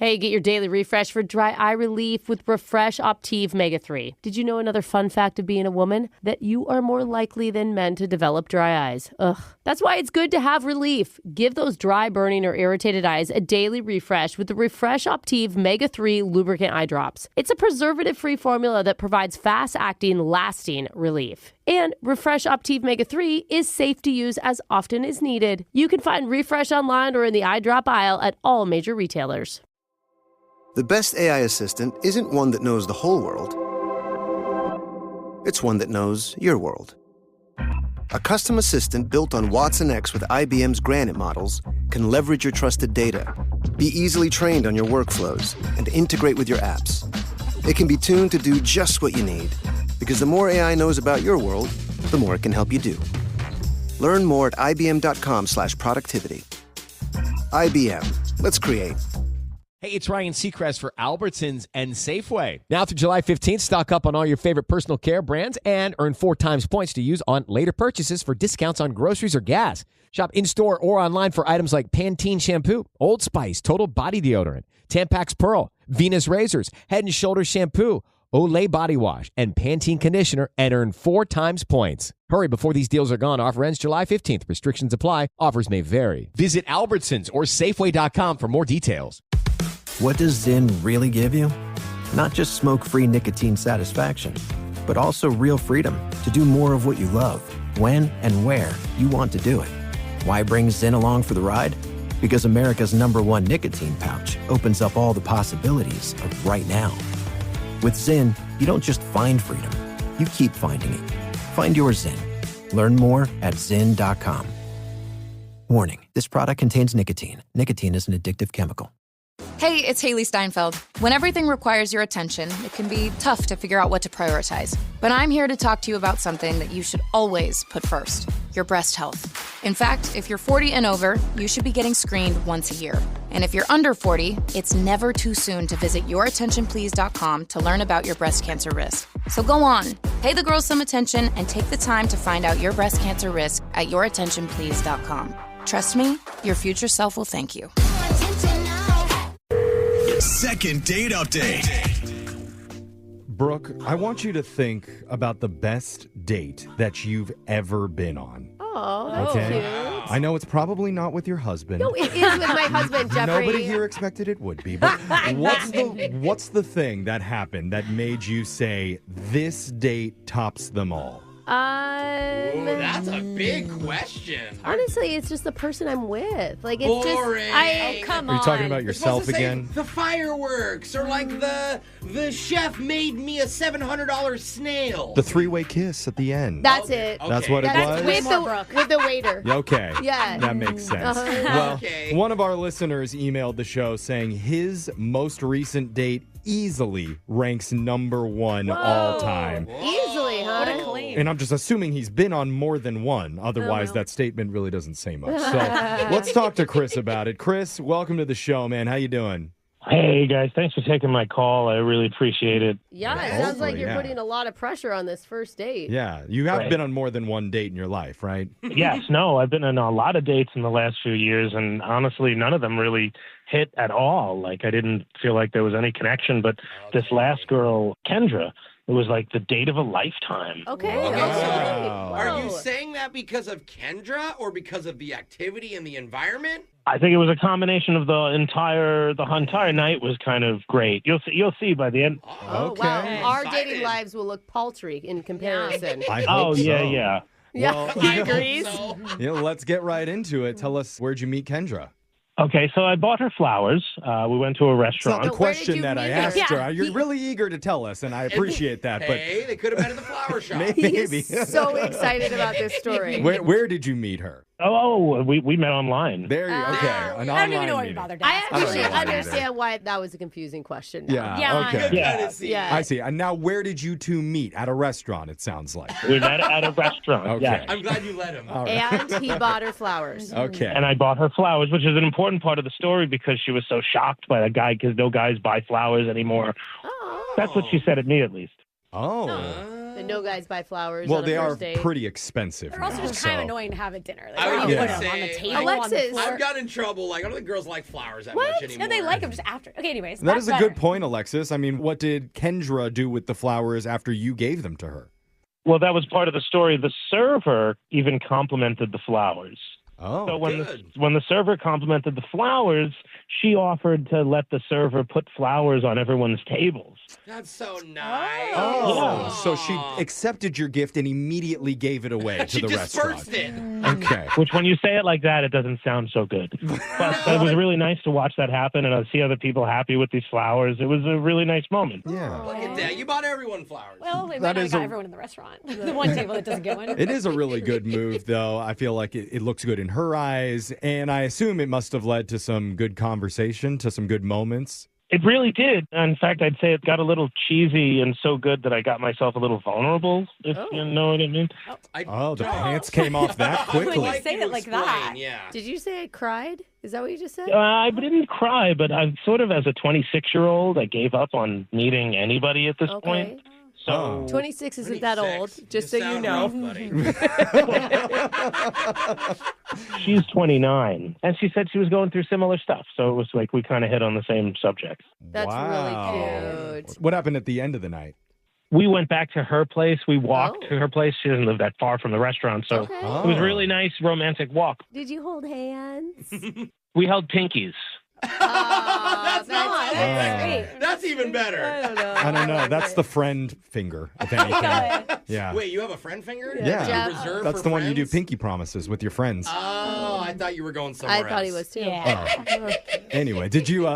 Hey, get your daily refresh for dry eye relief with Refresh Optive Mega 3. Did you know another fun fact of being a woman? That you are more likely than men to develop dry eyes. Ugh. That's why it's good to have relief. Give those dry, burning, or irritated eyes a daily refresh with the Refresh Optive Mega 3 lubricant eye drops. It's a preservative-free formula that provides fast-acting, lasting relief. And Refresh Optive Mega 3 is safe to use as often as needed. You can find Refresh online or in the eye drop aisle at all major retailers. The best AI assistant isn't one that knows the whole world. It's one that knows your world. A custom assistant built on Watson X with IBM's Granite models can leverage your trusted data, be easily trained on your workflows, and integrate with your apps. It can be tuned to do just what you need, because the more AI knows about your world, the more it can help you do. Learn more at ibm.com/productivity. IBM. Let's create. Hey, it's Ryan Seacrest for Albertsons and Safeway. Now through July 15th, stock up on all your favorite personal care brands and earn 4 times points to use on later purchases for discounts on groceries or gas. Shop in-store or online for items like Pantene Shampoo, Old Spice, Total Body Deodorant, Tampax Pearl, Venus Razors, Head & Shoulders Shampoo, Olay Body Wash, and Pantene Conditioner and earn 4 times points. Hurry before these deals are gone. Offer ends July 15th. Restrictions apply. Offers may vary. Visit Albertsons or Safeway.com for more details. What does Zyn really give you? Not just smoke-free nicotine satisfaction, but also real freedom to do more of what you love, when and where you want to do it. Why bring Zyn along for the ride? Because America's #1 nicotine pouch opens up all the possibilities of right now. With Zyn, you don't just find freedom, you keep finding it. Find your Zyn. Learn more at Zyn.com. Warning, this product contains nicotine. Nicotine is an addictive chemical. Hey, it's Haley Steinfeld. When everything requires your attention, it can be tough to figure out what to prioritize. But I'm here to talk to you about something that you should always put first, your breast health. In fact, if you're 40 and over, you should be getting screened once a year. And if you're under 40, it's never too soon to visit yourattentionplease.com to learn about your breast cancer risk. So go on, pay the girls some attention and take the time to find out your breast cancer risk at yourattentionplease.com. Trust me, your future self will thank you. Second date update. Brooke, I want you to think about the best date that you've ever been on. Oh, that's cute. I know it's probably not with your husband. No, it is with my husband, Jeffery. Nobody here expected it would be. But what's the thing that happened that made you say, this date tops them all? Ooh, that's a big question. Honestly, it's just the person I'm with. Like, it's Boring. just Come Are on. you talking about yourself again? The fireworks, or like the chef made me a $700 snail. The 3-way kiss at the end. That's it. That's what it was? With the waiter. Okay. Yeah. That makes sense. Well, one of our listeners emailed the show saying his most recent date easily ranks #1 all time. Easily, huh? What a claim. And I'm just assuming he's been on more than one. Otherwise, that statement really doesn't say much. So let's talk to Chris about it. Chris, welcome to the show, man. How you doing? Hey, guys. Thanks for taking my call. I really appreciate it. Yeah, it sounds like you're putting a lot of pressure on this first date. Yeah, you have been on more than one date in your life, right? Yes, no, I've been on a lot of dates in the last few years, and honestly, none of them really hit at all. Like, I didn't feel like there was any connection, but this last girl, Kendra, it was like the date of a lifetime. Okay. Wow. Are you saying that because of Kendra or because of the activity and the environment? I think it was a combination of the entire night was kind of great. You'll see by the end. Oh, wow. Our dating lives will look paltry in comparison. I hope so. Yeah. Yeah, he agrees. Let's get right into it. Tell us, where'd you meet Kendra? Okay, so I bought her flowers. We went to a restaurant. It's not the question that I asked her. You're really eager to tell us, and I appreciate that. Hey, they could have been at the flower shop. Maybe. He's so excited about this story. Where did you meet her? Oh, we met online. There you okay. An I don't online even know why you meeting. bothered to I ask. actually understand why that was a confusing question. Now. Yeah. I see. And now, where did you two meet? At a restaurant, it sounds like. We met at a restaurant. Okay. Yes. I'm glad you let him. Right. And he bought her flowers. Okay. And I bought her flowers, which is an important part of the story because she was so shocked by the guy because no guys buy flowers anymore. Oh. That's what she said at me, at least. Oh. And no guys buy flowers Well, on a they are first date. pretty expensive. They're also now, just kind of so- annoying to have at dinner. Like, I why would do you put just them on the say- table, on the Alexis. floor? I've gotten in trouble. Like, I don't think girls like flowers that What? much anymore. No, they like them just after. Okay, anyways. That that's is a better. good point, Alexis. I mean, what did Kendra do with the flowers after you gave them to her? Well, that was part of the story. The server even complimented the flowers. Oh, So good. when the server complimented the flowers, she offered to let the server put flowers on everyone's tables. That's so nice. Oh, so she accepted your gift and immediately gave it away to She the dispersed restaurant. it. Okay. Which, when you say it like that, it doesn't sound so good. But it was really nice to watch that happen and see other people happy with these flowers. It was a really nice moment. Yeah. Look at that. You bought everyone flowers. Well, they That might not is got a- everyone in the restaurant. The one table that doesn't get one. It is a really good move, though. I feel like it looks good in her eyes, and I assume it must have led to some good conversation, to some good moments. It really did. In fact, I'd say it got a little cheesy and so good that I got myself a little vulnerable, if you know what I mean. Oh, the pants came off that quickly. When you say it like that. Yeah. Did you say I cried? Is that what you just said? I didn't cry, but I'm sort of, as a 26-year-old, I gave up on meeting anybody at this point. Okay. So 26 isn't that 26. old, just so you sound know. rough, buddy. she's 29, and she said she was going through similar stuff. So it was like we kind of hit on the same subject. That's Wow. really cute. What happened at the end of the night? We went back to her place. We walked to her place. She doesn't live that far from the restaurant, so Okay. it was a really nice romantic walk. Did you hold hands? We held pinkies. That's not That's sweet. That's even better. I don't know. That's the friend finger, if anything. Yeah. Wait, you have a friend finger? Yeah. Jeff. You reserve That's for the one you do friends? pinky promises with your friends. Oh, I thought you were going somewhere I thought he else. was too. Yeah. Anyway, did you,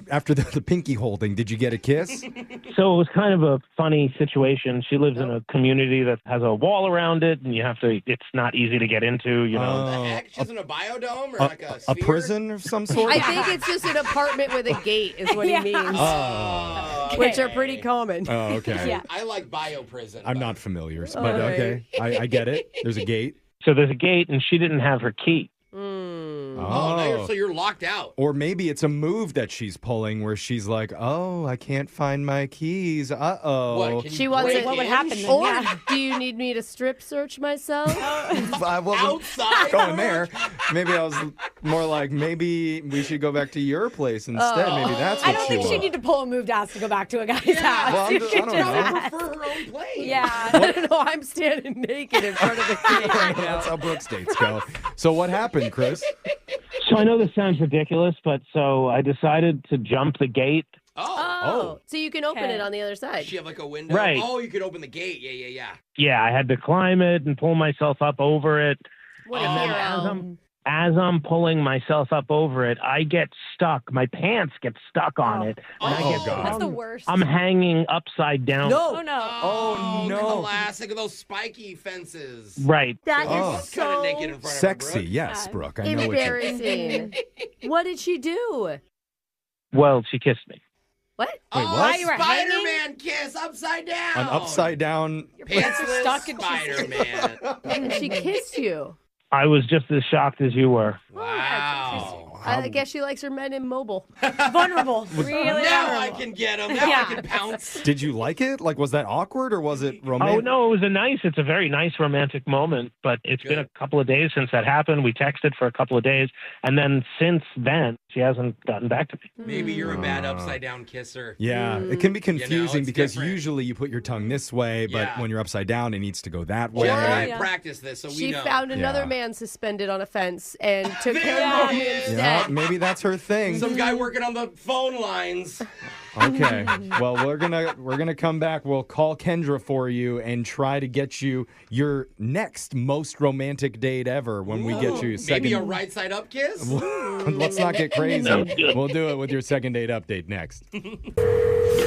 after the pinky holding, did you get a kiss? So it was kind of a funny situation. She lives in a community that has a wall around it, and it's not easy to get into, you know. What the heck? She's in a biodome or like a A sphere? prison of some sort? I think it's just an apartment with a gate is what he means, Oh. which are pretty common. Oh, okay. Yeah. I like bio prison. I'm but- not familiar, but All right. okay. I get it. There's a gate. So there's a gate, and she didn't have her key. Oh, now so you're locked out. Or maybe it's a move that she's pulling where she's like, oh, I can't find my keys. Uh-oh. What? Can you She wants break it. What would in? happen then? Or Yeah. do you need me to strip search myself? I wasn't Outside? going there. Maybe I was more like, maybe we should go back to your place instead. Maybe that's what I don't think she wants. need to pull a move to ask to go back to a guy's house. Well, You I should don't just know. ask. For her own plane. Yeah. I don't know. I'm standing naked in front of the gate right now. That's how Brooke's dates go. So what happened, Chris? So I know this sounds ridiculous, but so I decided to jump the gate. Oh, so you can open Okay. it on the other Does side. she have like a window? Right. Oh, you could open the gate. Yeah. Yeah, I had to climb it and pull myself up over it. What a And then hero. as I'm pulling myself up over it, I get stuck. My pants get stuck on it. And I Oh, get God. That's the worst. I'm hanging upside down. Oh, no. Oh, no. Classic of those spiky fences. Right. That Oh. is Kind of so naked in front Sexy, of her. yes, Brooke. I know what you... embarrassing. What did she do? Well, she kissed me. What? Wait, Oh, what? you were Spider-Man kiss upside down. An upside down... Pantsless Stuck and Spider-Man. And she kissed you. I was just as shocked as you were. Wow. I guess she likes her men immobile. Vulnerable. Really Now I vulnerable. can get him. Now I Yeah. can pounce. Did you like it? Like, was that awkward or was it romantic? Oh, no, it's a very nice romantic moment, but it's been a couple of days since that happened. We texted for a couple of days, and then since then, she hasn't gotten back to me. Maybe you're a bad upside down kisser. Yeah, it can be confusing it's because different. usually you put your tongue this way, but Yeah. when you're upside down, it needs to go that way. Jeff and I Yeah. practiced this, so we She know. found another Yeah. man suspended on a fence and took There him home he is. instead. Yeah, maybe that's her thing. Some guy working on the phone lines. Okay. Well, we're gonna come back. We'll call Kendra for you and try to get you your next most romantic date ever when we get you second. Maybe a right side up kiss? Let's not get crazy. We'll do it with your second date update next.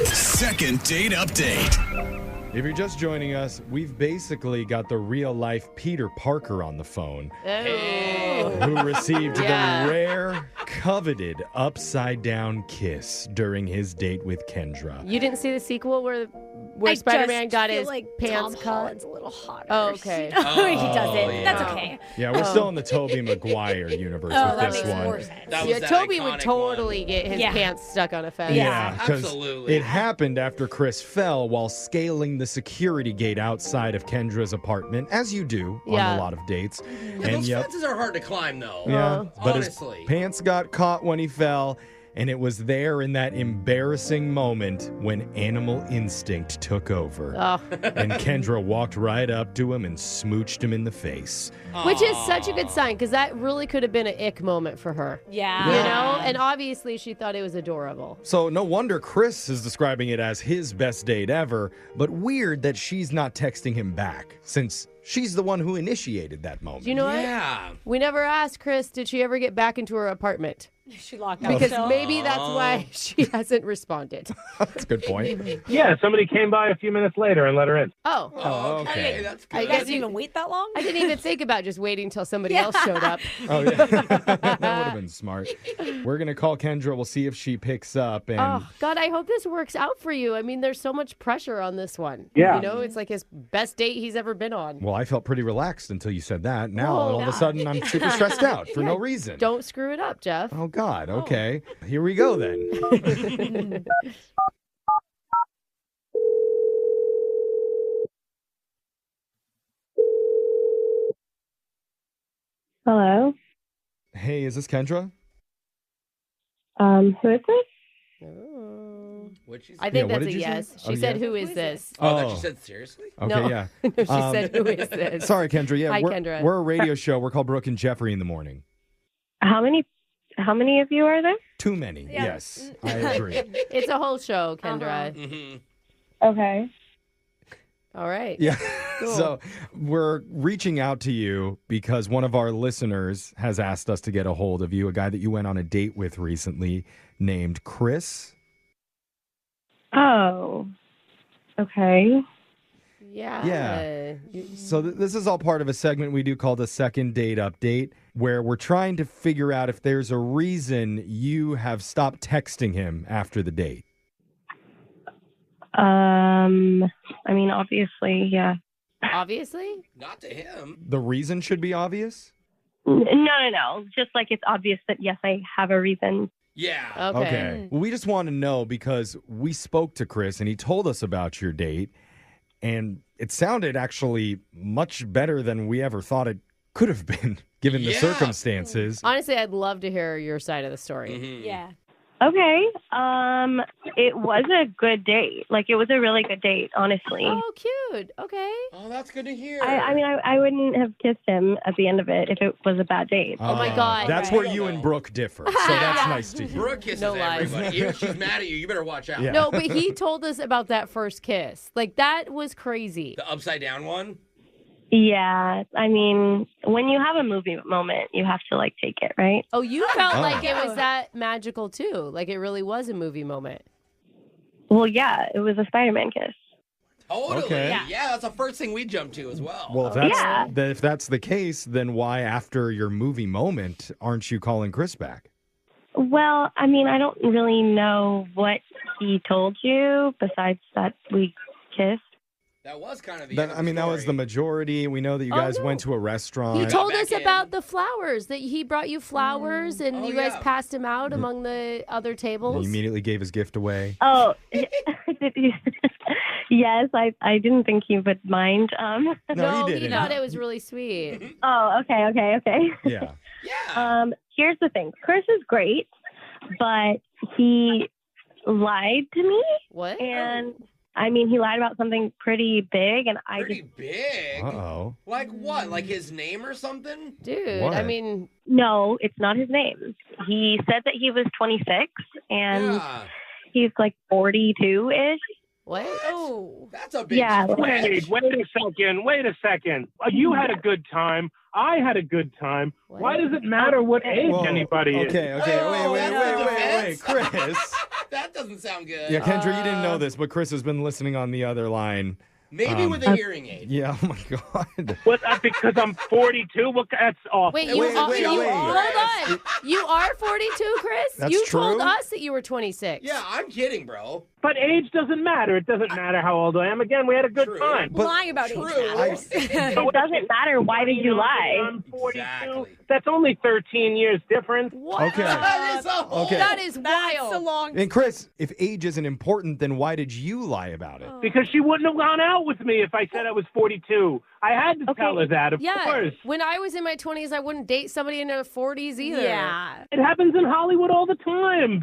Second date update. If you're just joining us, we've basically got the real life Peter Parker on the phone, who received Yeah. the rare, coveted upside down kiss during his date with Kendra. You didn't see the sequel where where I Spider-Man just got feel his like pants Tom cut. Holland's a little hotter. Oh, okay. He does it. yeah. That's okay. Yeah, we're still in the Tobey Maguire universe Oh, with that this makes one. more sense. That was Yeah, that Toby would iconic totally one. get his Yeah. pants stuck on a fence. Yeah, because Absolutely. it happened after Chris fell while scaling the security gate outside of Kendra's apartment, as you do on Yeah. a lot of dates. Yeah, those fences are hard to climb, though. Yeah, but honestly. his pants got caught when he fell, and it was there in that embarrassing moment when animal instinct took over. Oh. And Kendra walked right up to him and smooched him in the face. Which is such a good sign, because that really could have been an ick moment for her. Yeah. You know? And obviously she thought it was adorable. So no wonder Chris is describing it as his best date ever, but weird that she's not texting him back, since she's the one who initiated that moment. Do you know what? Yeah. We never asked Chris, did she ever get back into her apartment? She locked out. Because maybe that's why she hasn't responded. That's a good point. Yeah, somebody came by a few minutes later and let her in. Oh. Oh, okay. That's I good. guess Didn't even wait that long? I didn't even think about just waiting until somebody else showed up. Oh, yeah. That would have been smart. We're going to call Kendra. We'll see if she picks up. And Oh, God, I hope this works out for you. I mean, there's so much pressure on this one. Yeah. You know, it's like his best date he's ever been on. well, I felt pretty relaxed until you said that. Now, Whoa. all of a sudden, I'm super stressed out for no reason. Don't screw it up, Jeff. Oh, God. Okay. Here we go, then. Hello. Hey, is this Kendra? Who is this? Oh. What'd she say? I think what that's did a you say? yes. She Oh, said, yeah? who is this? Oh, that she said seriously? Okay, No. yeah. No, she said, who is this? Sorry, Kendra. Yeah, Hi, we're, Kendra. we're a radio show. We're called Brooke and Jeffery in the morning. How many of you are there? Too many. Yeah. Yes, I agree. It's a whole show, Kendra. Mm-hmm. Okay. All right. Yeah. Cool. So we're reaching out to you because one of our listeners has asked us to get a hold of you, a guy that you went on a date with recently named Chris. Oh. Okay. Yeah. Yeah. So this is all part of a segment we do called the Second Date Update, where we're trying to figure out if there's a reason you have stopped texting him after the date. I mean, obviously, yeah. Obviously? Not to him. The reason should be obvious? No. Just like it's obvious that, yes, I have a reason. Yeah. Okay. Well, we just want to know because we spoke to Chris and he told us about your date, and it sounded actually much better than we ever thought it could have been, given the Yeah. circumstances. Honestly, I'd love to hear your side of the story. Mhm. Yeah. Okay. It was a good date. Like, it was a really good date, honestly. Oh, cute. Okay. Oh, that's good to hear. I mean, I wouldn't have kissed him at the end of it if it was a bad date. Oh, my God. That's where you and Brooke differ. So that's nice to hear. Brooke kisses No lies. everybody. Even if she's mad at you, you better watch out. Yeah. No, but he told us about that first kiss. Like, that was crazy. The upside down one? Yeah. I mean, when you have a movie moment, you have to, like, take it, right? Oh, you felt Oh. like it was that magical, too. Like, it really was a movie moment. Well, yeah, it was a Spider-Man kiss. Totally. Okay. Yeah, that's the first thing we jump to as well. Well, Yeah. if that's the case, then why, after your movie moment, aren't you calling Chris back? Well, I mean, I don't really know what he told you besides that we kissed. That was kind of the That, end of I mean, the that was the story. majority. We know that you Oh, guys no. went to a restaurant. He told back us in. about the flowers, that he brought you flowers and Oh, you guys yeah. passed him out among the other And tables. you immediately gave his gift away. Oh, did you? Yes, I didn't think he would mind. No, he he didn't. thought it was really sweet. Oh, okay. Yeah. Yeah. Here's the thing. Chris is great, but he lied to me, What? and I mean, he lied about something pretty big, and I Pretty just big. Uh-oh. Like what? Like his name or something? Dude, What? I mean, no, it's not his name. He said that he was 26, and Yeah. he's like 42-ish. what? Oh. That's a big Yeah. stretch. Wait a second. You had a good time. I had a good time. What? Why does it matter what age Whoa. anybody is? Okay. Oh, Wait, that's a defense? Chris. That doesn't sound good. Yeah, Kendra, you didn't know this, but Chris has been listening on the other line Maybe with a hearing aid. Yeah, oh my God. What? Because I'm 42? What? That's awful. Wait, Wait, hold wait. on. You are 42, Chris? That's you true? told us that you were 26. Yeah, I'm kidding, bro. But age doesn't matter. It doesn't matter how old I am. Again, we had a good time. Lying about age matters. It doesn't matter. Why did you lie? I'm 42. Exactly. That's only 13 years difference. What? Okay. That is a whole... Okay. That is That's wild. a long. And Chris, if age isn't important, then why did you lie about it? Because she wouldn't have gone out with me if I said I was 42. I had to tell her that, of Yeah. course. When I was in my 20s, I wouldn't date somebody in their 40s either. Yeah. It happens in Hollywood all the time.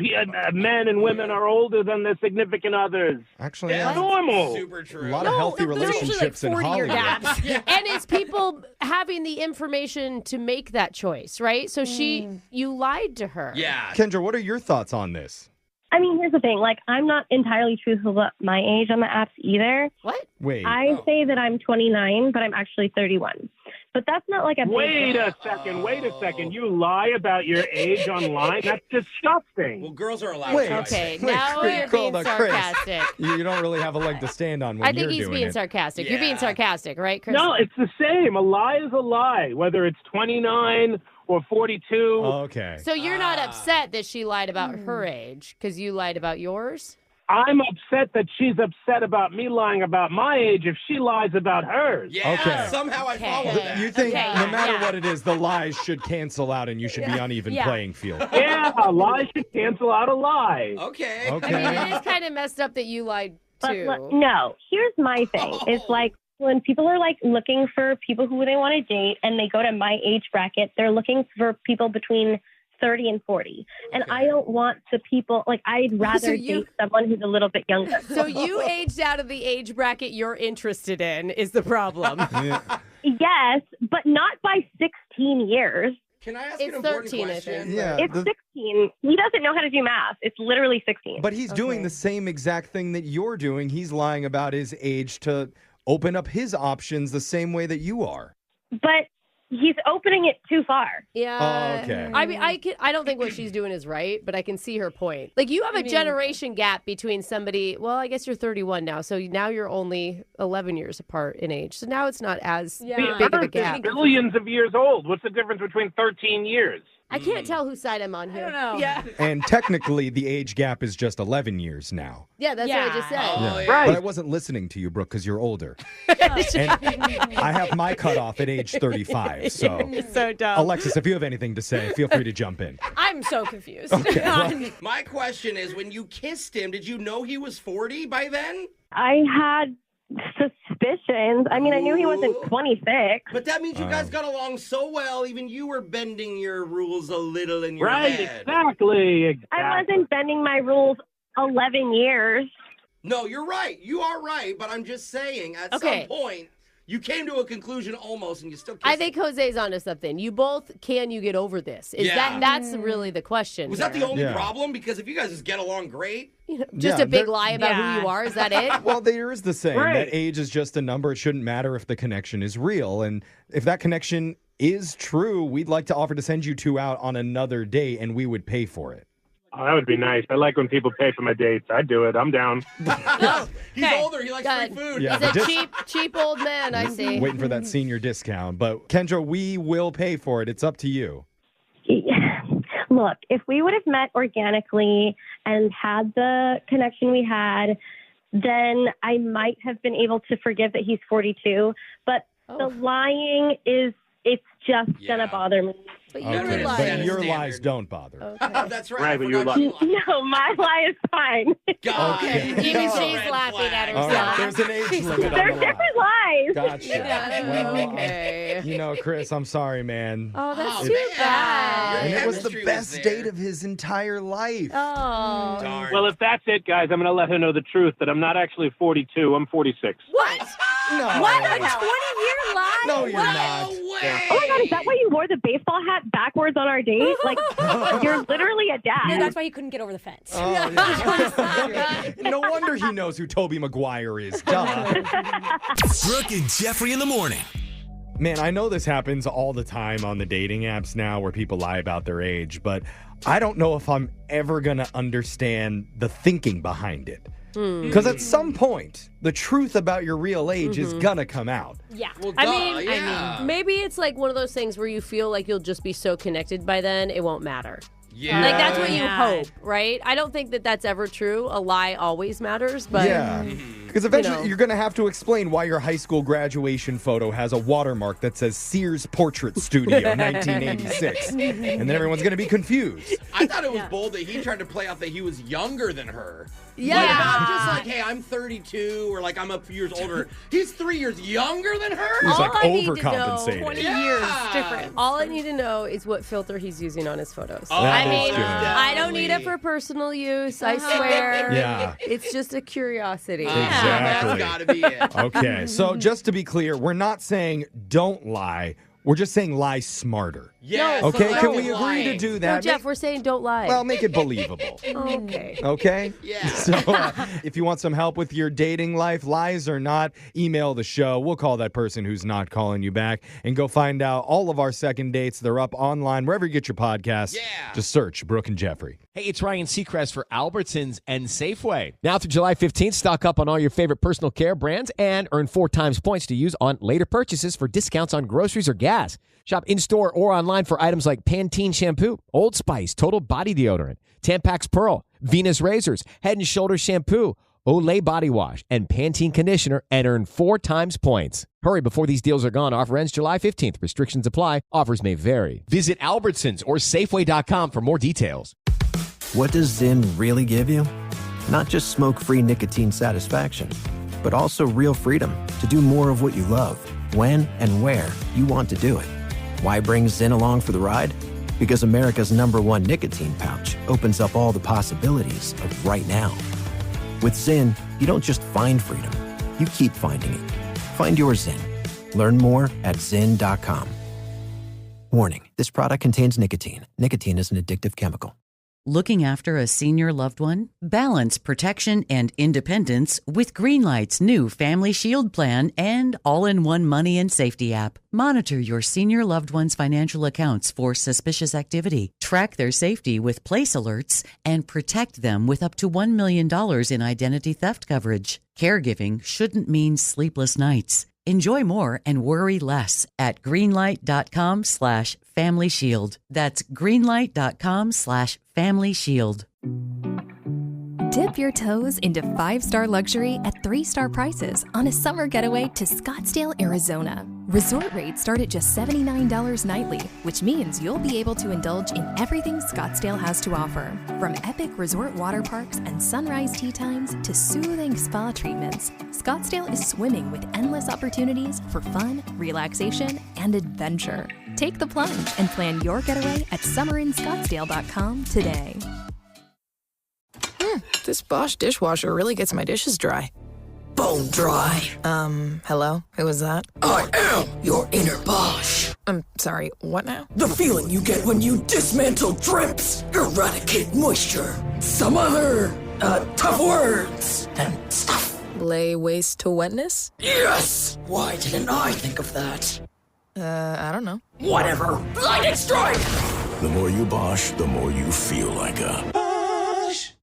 Men and women are older than their significant others. Actually, Yeah, It's normal. super true. a lot of healthy There's usually relationships like in 40-year Hollywood. gaps. And it's people having the information to make that choice, right? So you lied to her. Yeah. Kendra, what are your thoughts on this? I mean, here's the thing. Like, I'm not entirely truthful about my age on the apps either. What? Wait. I say that I'm 29, but I'm actually 31. But that's not like a big Wait deal. a second. You lie about your age online? That's disgusting. Well, girls are allowed Wait. to. Okay, Wait, now Chris, you're hold being on, Chris. sarcastic. You don't really have a leg to stand on when I think you're he's doing being it. sarcastic. You're being Yeah. sarcastic, right, Chris? No, it's the same. A lie is a lie, whether it's 29 or 42. Okay. So you're not upset that she lied about her age because you lied about yours? I'm upset that she's upset about me lying about my age if she lies about hers. Yeah, Okay. somehow I Okay. follow that. You think Okay, no matter yeah. what it is, the lies should cancel out and you should be on even Yeah. playing field. Yeah, a lie should cancel out a lie. Okay. Okay. I mean, it is kind of messed up that you lied But too. look, no, here's my thing. It's like when people are like looking for people who they want to date and they go to my age bracket, they're looking for people between 30 and 40. And I don't want the people, like, I'd rather date someone who's a little bit younger. So you aged out of the age bracket you're interested in is the problem. Yes, but not by 16 years. Can I ask It's an important 13, I question? think. Yeah. It's 16. He doesn't know how to do math. It's literally 16. But he's doing the same exact thing that you're doing. He's lying about his age to open up his options the same way that you are. But he's opening it too far. Yeah. Oh, okay. I mean, I don't think what she's doing is right, but I can see her point. Like, you have a generation gap between somebody. Well, I guess you're 31 now, so now you're only 11 years apart in age. So now it's not as big of a gap. Billions of years old. What's the difference between 13 years? I can't tell whose side I'm on here. I don't know. Yeah. And technically, the age gap is just 11 years now. Yeah, that's what I just said. Oh, yeah. Right. But I wasn't listening to you, Brooke, because you're older. And I have my cutoff at age 35. So, So dumb. Alexis, if you have anything to say, feel free to jump in. I'm so confused. My question is, when you kissed him, did you know he was 40 by then? I had suspicions. I mean, I knew he wasn't 26. But that means you guys got along so well, even you were bending your rules a little in your Right, head. exactly. I wasn't bending my rules 11 years. No, you're right. You are right. But I'm just saying, at Okay. some point, you came to a conclusion almost, and you still kissed I think Jose's onto something. You both, can you get over this? Is Yeah. that's really the question. Was that the here. only Yeah. problem? Because if you guys just get along great, Just Yeah, a big there- lie about who you are? Is that it? Well, there is the saying Right. that age is just a number. It shouldn't matter if the connection is real. And if that connection is true, we'd like to offer to send you two out on another date, and we would pay for it. Oh, that would be nice. I like when people pay for my dates. I'd do it. I'm down. he's Okay. older. He likes Good. free food. Yeah. He's a Just- cheap old man, I see. Waiting for that senior discount. But Kendra, we will pay for it. It's up to you. Look, if we would have met organically and had the connection we had, then I might have been able to forgive that he's 42. But the lying it's just going to bother me. But Okay. you're But But lying. your Standard. lies don't bother. That's right. Right, I but you forgot like- you lied. No, my lie is fine. God. Okay. Even That's a she's red laughing at flag. All right, herself. there's an age limit on There's the lie. different lies. Gotcha. Yeah. Well, Okay. you know, Chris, I'm sorry, man. Oh, that's Oh, too man. bad. And it was the chemistry was best there. date of his entire life. Oh. Darn. Well, if that's it, guys, I'm going to let her know the truth that I'm not actually 42. I'm 46. What? No. What? A 20-year lie? No, you're no not. way. Oh my God, is that why you wore the baseball hat backwards on our date? Like, you're literally a No, dad. that's why he couldn't get over the fence. Oh, yeah. No wonder he knows who Toby Maguire is. Duh. Brooke and Jeffrey in the morning. Man, I know this happens all the time on the dating apps now where people lie about their age, but I don't know if I'm ever going to understand the thinking behind it. Because at some point, the truth about your real age is gonna come out. Yeah. Well, I yeah. mean, maybe it's like one of those things where you feel like you'll just be so connected by then, it won't matter. Yeah. Like, that's what you hope, right? I don't think that that's ever true. A lie always matters, but... Yeah. Because eventually you're going to have to explain why your high school graduation photo has a watermark that says Sears Portrait Studio 1986. And then everyone's going to be confused. I thought it was bold that he tried to play off that he was younger than her. Yeah. Like, not just like, hey, I'm 32 or like I'm a few years older. He's 3 years younger than her? He's like All I need to know, overcompensating. 20 years different. All I need to know is what filter he's using on his photos. Oh, I That mean, is good. I don't need it for personal use, I swear. Yeah. It's just a curiosity. Exactly. That's gotta be it. Okay, so just to be clear, we're not saying don't lie. We're just saying lie smarter. Yeah. No, Okay, so can no we agree lying. to do No, that? Jeff, we're saying don't lie. Well, make it believable. Okay. Okay? Yeah. So if you want some help with your dating life, lies or not, email the show. We'll call that person who's not calling you back and go find out all of our second dates. They're up online wherever you get your podcasts. Yeah. Just search Brooke and Jeffrey. Hey, it's Ryan Seacrest for Albertsons and Safeway. Now through July 15th, stock up on all your favorite personal care brands and earn 4 times points to use on later purchases for discounts on groceries or gas. Shop in-store or online for items like Pantene Shampoo, Old Spice, Total Body Deodorant, Tampax Pearl, Venus Razors, Head & Shoulders Shampoo, Olay Body Wash, and Pantene Conditioner and earn 4 times points. Hurry before these deals are gone. Offer ends July 15th. Restrictions apply. Offers may vary. Visit Albertsons or Safeway.com for more details. What does Zyn really give you? Not just smoke-free nicotine satisfaction, but also real freedom to do more of what you love, when and where you want to do it. Why bring Zyn along for the ride? Because America's #1 nicotine pouch opens up all the possibilities of right now. With Zyn, you don't just find freedom, you keep finding it. Find your Zyn. Learn more at Zyn.com. Warning, this product contains nicotine. Nicotine is an addictive chemical. Looking after a senior loved one? Balance protection and independence with Greenlight's new Family Shield Plan and all-in-one money and safety app. Monitor your senior loved one's financial accounts for suspicious activity, track their safety with place alerts, and protect them with up to $1 million in identity theft coverage. Caregiving shouldn't mean sleepless nights. Enjoy more and worry less at greenlight.com/Family Shield. That's greenlight.com/Family Shield. Dip your toes into 5-star luxury at 3-star prices on a summer getaway to Scottsdale, Arizona. Resort rates start at just $79 nightly, which means you'll be able to indulge in everything Scottsdale has to offer. From epic resort water parks and sunrise tea times to soothing spa treatments, Scottsdale is swimming with endless opportunities for fun, relaxation, and adventure. Take the plunge and plan your getaway at summerinscottsdale.com today. This Bosch dishwasher really gets my dishes dry. Bone dry. Hello? Who is that? I am your inner Bosch. I'm sorry, what now? The feeling you get when you dismantle drips, eradicate moisture, some other, tough words and stuff. Lay waste to wetness? Yes! Why didn't I think of that? I don't know. Whatever. Lightning strike! The more you Bosch, the more you feel like a